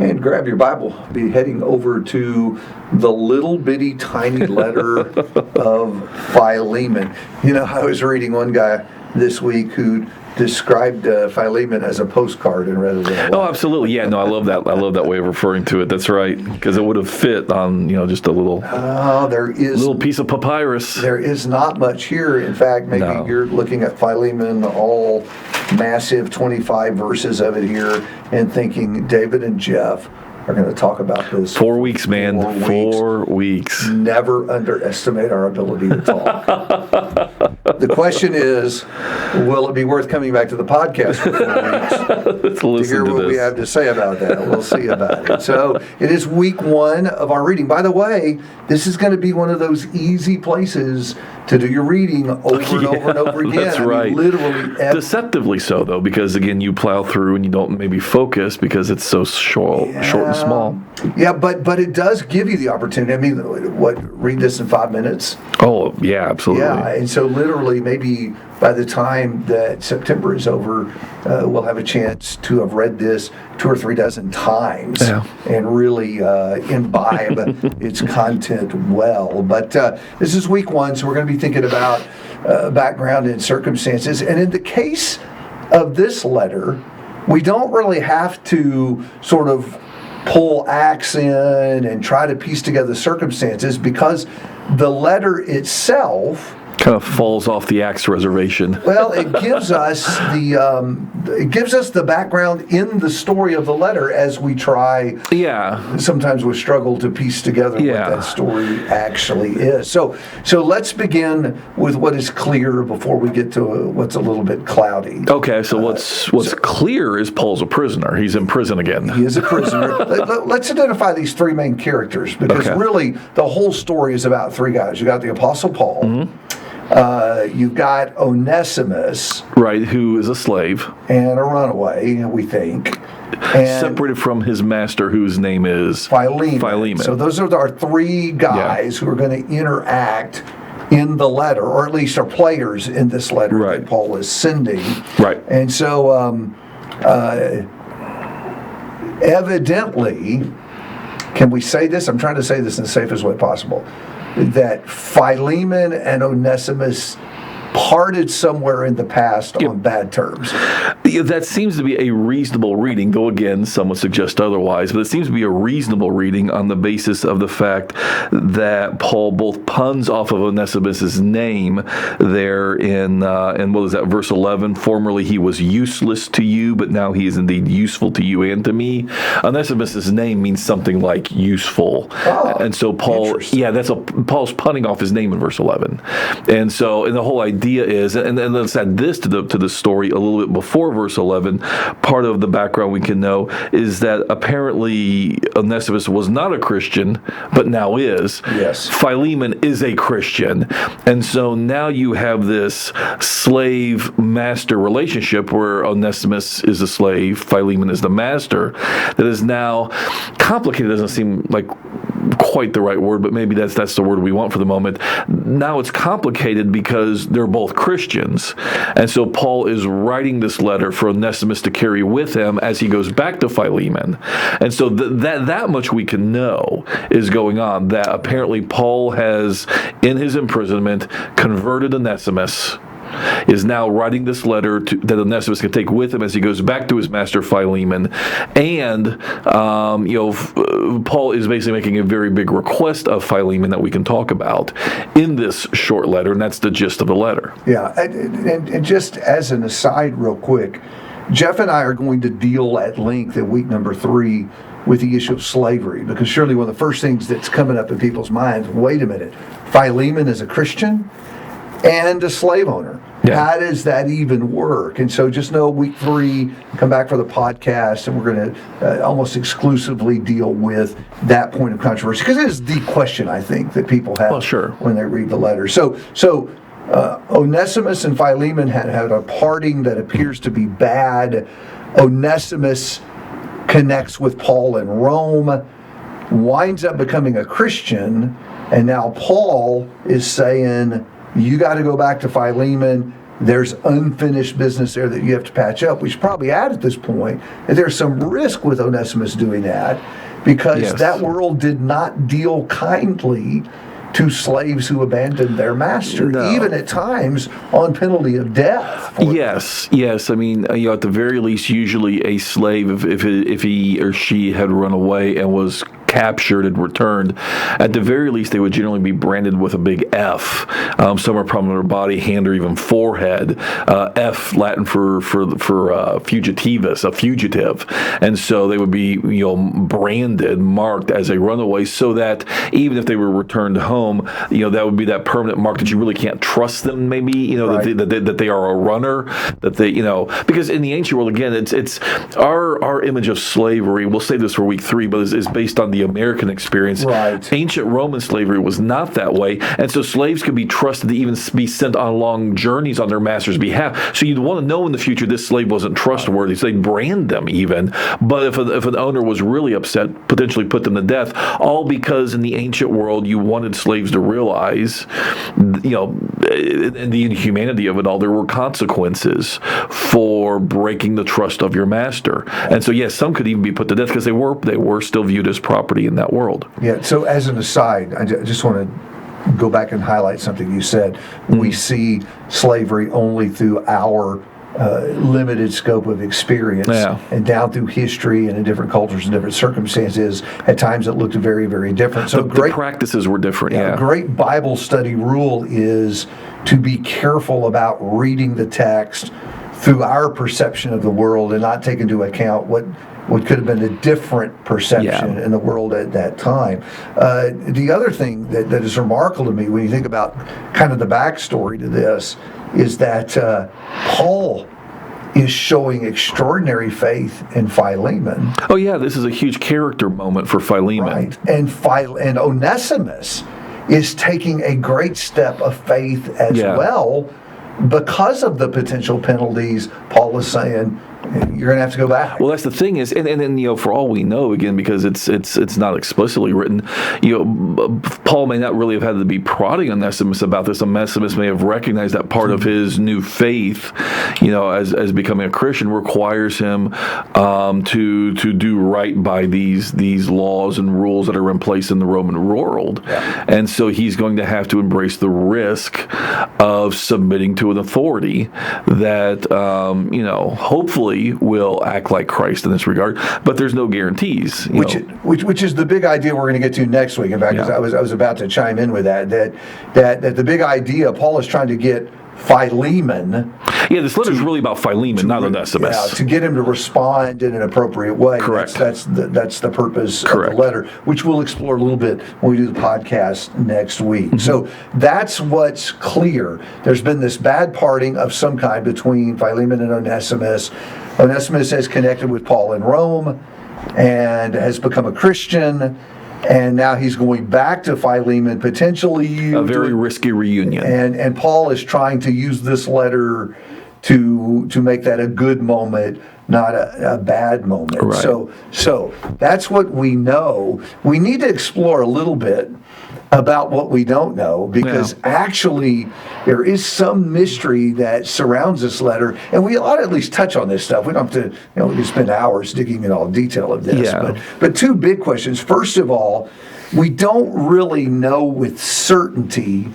And grab your Bible. Be heading over to the little bitty tiny letter of Philemon. You know, I was reading one guy this week who described Philemon as a postcard and rather than a letter. Oh, absolutely. Yeah, no, I love that. I love that way of referring to it. That's right, because it would have fit on, just a little little piece of papyrus. There is not much here. In fact, maybe you're looking at Philemon, all massive 25 verses of it here, and thinking David and Jeff are going to talk about this. 4 weeks, man. 4 weeks. Never underestimate our ability to talk. The question is, will it be worth coming back to the podcast for 4 weeks to hear what we have to say about that? We'll see about it. So it is week 1 of our reading. By the way, this is going to be one of those easy places to do your reading over and over and over again. That's right. Literally. Deceptively so, though, because, again, you plow through and you don't maybe focus because it's so short and small. Yeah, but it does give you the opportunity. I mean, read this in 5 minutes? Oh, yeah, absolutely. Yeah, and so literally maybe by the time that September is over, we'll have a chance to have read this 2 or 3 dozen times and really imbibe its content well. But this is week 1, so we're going to be thinking about background and circumstances. And in the case of this letter, we don't really have to sort of pull acts in and try to piece together circumstances because the letter itself kind of falls off the Acts reservation. Well, it gives us the background in the story of the letter as we try. Yeah. Sometimes we struggle to piece together what that story actually is. So let's begin with what is clear before we get to what's a little bit cloudy. Okay. So what's clear is Paul's a prisoner. He's in prison again. He is a prisoner. Let's identify these 3 main characters because really the whole story is about 3 guys. You got the Apostle Paul. Mm-hmm. You've got Onesimus. Right, who is a slave. And a runaway, we think. And separated from his master, whose name is Philemon. So those are our 3 guys who are going to interact in the letter, or at least are players in this letter that Paul is sending. Right. And so evidently, can we say this? I'm trying to say this in the safest way possible. That Philemon and Onesimus parted somewhere in the past on bad terms. That seems to be a reasonable reading, though again, some would suggest otherwise, but it seems to be a reasonable reading on the basis of the fact that Paul both puns off of Onesimus' name there in what is that, verse 11, formerly he was useless to you, but now he is indeed useful to you and to me. Onesimus' name means something like useful. And so Paul's punning off his name in verse 11. And the whole idea is, and let's add this to the story a little bit before verse 11, part of the background we can know is that apparently Onesimus was not a Christian, but now is. Yes. Philemon is a Christian. And so now you have this slave-master relationship where Onesimus is a slave, Philemon is the master, that is now complicated. Doesn't seem like quite the right word, but maybe that's the word we want for the moment. Now it's complicated because they're both Christians. And so Paul is writing this letter for Onesimus to carry with him as he goes back to Philemon. And so that much we can know is going on, that apparently Paul has, in his imprisonment, converted Onesimus, is now writing this letter that Onesimus can take with him as he goes back to his master Philemon. And, Paul is basically making a very big request of Philemon that we can talk about in this short letter, and that's the gist of the letter. Yeah, and just as an aside real quick, Jeff and I are going to deal at length in week number 3 with the issue of slavery, because surely one of the first things that's coming up in people's minds, wait a minute, Philemon is a Christian and a slave owner. Yeah. How does that even work? And so just know week 3, come back for the podcast, and we're going to almost exclusively deal with that point of controversy, because it is the question, I think, that people have when they read the letter. So Onesimus and Philemon had a parting that appears to be bad. Onesimus connects with Paul in Rome, winds up becoming a Christian, and now Paul is saying, you got to go back to Philemon there's unfinished business there that you have to patch up. We should probably add at this point that there's some risk with Onesimus doing that, because that world did not deal kindly to slaves who abandoned their master, even at times on penalty of death. Yes. I mean, at the very least, usually a slave, if he or she had run away and was captured and returned, at the very least, they would generally be branded with a big F, somewhere probably on their body, hand, or even forehead. F, Latin for fugitivus, a fugitive, and so they would be branded, marked as a runaway, so that even if they were returned home, that would be that permanent mark that you really can't trust them. Maybe that they are a runner, that they because in the ancient world, again, it's our image of slavery. We'll save this for week 3, but is based on the American experience. Right. Ancient Roman slavery was not that way, and so slaves could be trusted to even be sent on long journeys on their master's behalf. So you'd want to know in the future this slave wasn't trustworthy, so they'd brand them even. But if an owner was really upset, potentially put them to death, all because in the ancient world you wanted slaves to realize, in the inhumanity of it all, there were consequences for breaking the trust of your master. And so yes, some could even be put to death because they were still viewed as property in that world. Yeah, so as an aside, I just want to go back and highlight something you said. We see slavery only through our limited scope of experience, and down through history and in different cultures and different circumstances, at times it looked very, very different. So the practices were different. A great Bible study rule is to be careful about reading the text through our perception of the world and not take into account what could have been a different perception in the world at that time. The other thing that is remarkable to me when you think about kind of the backstory to this is that Paul is showing extraordinary faith in Philemon. Oh yeah, this is a huge character moment for Philemon. Right, and Onesimus is taking a great step of faith as well, because of the potential penalties. Paul is saying, you're going to have to go back. Well, that's the thing is, and for all we know, again, because it's not explicitly written, Paul may not really have had to be prodding Onesimus about this. Onesimus may have recognized that part of his new faith, as becoming a Christian, requires him to do right by these laws and rules that are in place in the Roman world, and so he's going to have to embrace the risk of submitting to an authority that hopefully will act like Christ in this regard, but there's no guarantees. Which is the big idea we're going to get to next week. In fact, I was about to chime in with that the big idea Paul is trying to get Philemon. Yeah, this letter is really about Philemon, not Onesimus. Yeah, to get him to respond in an appropriate way. Correct. That's the purpose of the letter, which we'll explore a little bit when we do the podcast next week. Mm-hmm. So that's what's clear. There's been this bad parting of some kind between Philemon and Onesimus. Onesimus has connected with Paul in Rome and has become a Christian. And now he's going back to Philemon, potentially a very risky reunion. And Paul is trying to use this letter to make that a good moment, not a bad moment. Right. So that's what we know. We need to explore a little bit about what we don't know, because actually there is some mystery that surrounds this letter, and we ought to at least touch on this stuff. We don't have to, we can spend hours digging in all detail of this. But two big questions. First of all, we don't really know with certainty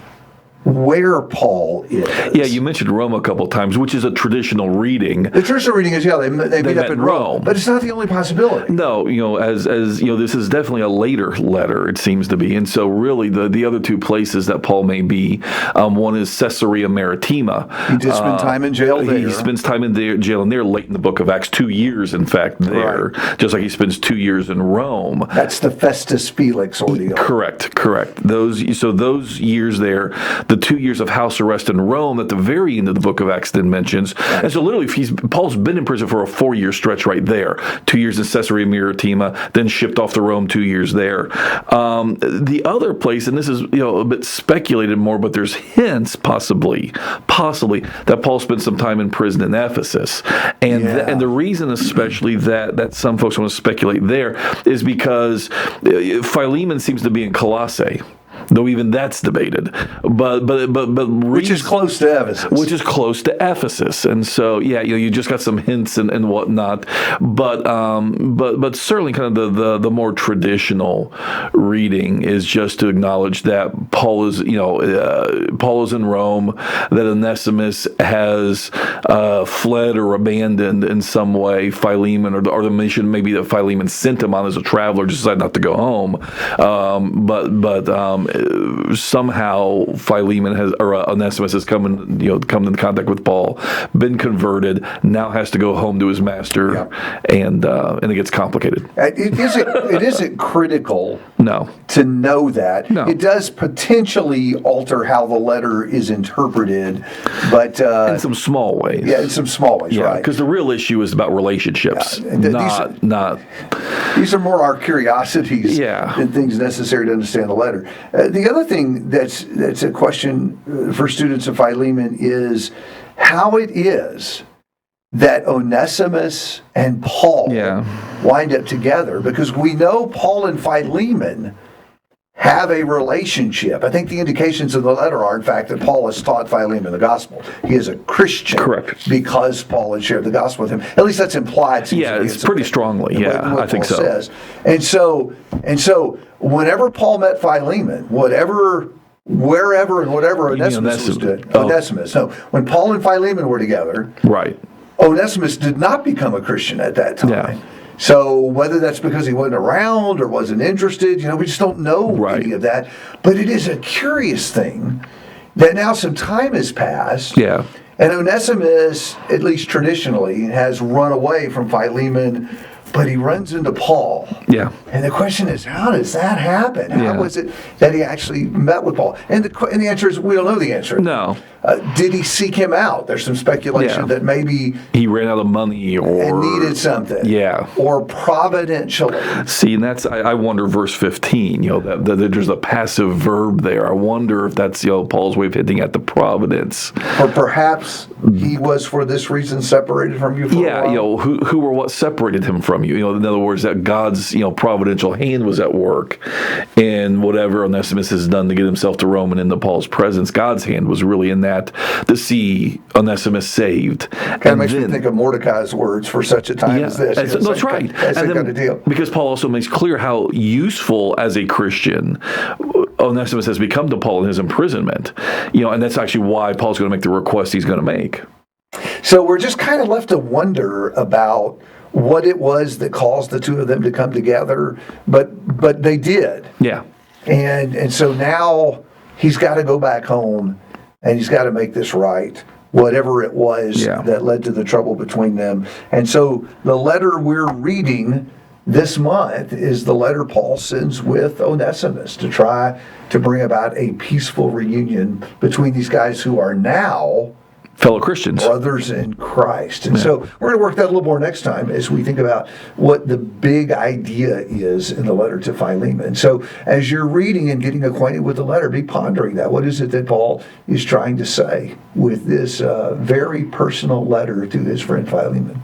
where Paul is. Yeah, you mentioned Rome a couple of times, which is a traditional reading. The traditional reading is, they meet up in Rome. But it's not the only possibility. No, as this is definitely a later letter, it seems to be. And so really the other two places that Paul may be, one is Caesarea Maritima. He did spend time in jail there. He spends time in jail in there late in the book of Acts, 2 years, in fact, there. Just like he spends 2 years in Rome. That's the Festus Felix ordeal. Correct. Those years there, the 2 years of house arrest in Rome at the very end of the book of Acts then mentions. And so literally Paul's been in prison for a 4-year stretch right there. 2 years in Caesarea Maritima, then shipped off to Rome, 2 years there. The other place, and this is a bit speculated more, but there's hints possibly that Paul spent some time in prison in Ephesus. And the reason especially that some folks want to speculate there is because Philemon seems to be in Colossae. though even that's debated. But Which is close to Ephesus. Which is close to Ephesus, and so you just got some hints and whatnot. But certainly, kind of the more traditional reading is just to acknowledge that Paul is in Rome, that Onesimus has fled or abandoned in some way Philemon, or the mission maybe that Philemon sent him on as a traveler, just decided not to go home. But somehow Philemon or Onesimus has come into contact with Paul, been converted, now has to go home to his master, and it gets complicated. It isn't critical to know that. No. It does potentially alter how the letter is interpreted, but in some small ways. Yeah, in some small ways, right. Because the real issue is about relationships, not. These are more our curiosities than things necessary to understand the letter. The other thing that's a question for students of Philemon is how it is that Onesimus and Paul wind up together, because we know Paul and Philemon have a relationship. I think the indications of the letter are, in fact, that Paul has taught Philemon the gospel. He is a Christian. Correct. Because Paul had shared the gospel with him. At least that's implied. Yeah, it's pretty strongly. I think so. Says. And so, whenever Paul met Philemon, wherever and whatever Onesimus was doing. Onesimus. So when Paul and Philemon were together, right. Onesimus did not become a Christian at that time. Yeah. So whether that's because he wasn't around or wasn't interested, we just don't know any of that. But it is a curious thing that now some time has passed. Yeah. And Onesimus, at least traditionally, has run away from Philemon, but he runs into Paul. Yeah. And the question is, how does that happen? How was it that he actually met with Paul? And the answer is, we don't know the answer. No. Did he seek him out? There's some speculation that maybe he ran out of money and needed something. Yeah. Or providentially. See, and that's, I wonder, verse 15, that there's a passive verb there. I wonder if that's, Paul's way of hinting at the providence. Or perhaps he was for this reason separated from you for a while. Who or what separated him from you? In other words, that God's, providential hand was at work, and whatever Onesimus has done to get himself to Rome and into Paul's presence, God's hand was really in that to see Onesimus saved. Kind of makes me think of Mordecai's words for such a time as this. That's right. That's that kind of deal. Because Paul also makes clear how useful as a Christian Onesimus has become to Paul in his imprisonment. And that's actually why Paul's going to make the request he's going to make. So we're just kind of left to wonder about what it was that caused the two of them to come together, but they did. Yeah. And so now he's got to go back home and he's got to make this right, whatever it was that led to the trouble between them. And so the letter we're reading this month is the letter Paul sends with Onesimus to try to bring about a peaceful reunion between these guys who are now fellow Christians, brothers in Christ. And so we're going to work that a little more next time as we think about what the big idea is in the letter to Philemon. So as you're reading and getting acquainted with the letter, be pondering that. What is it that Paul is trying to say with this very personal letter to his friend Philemon?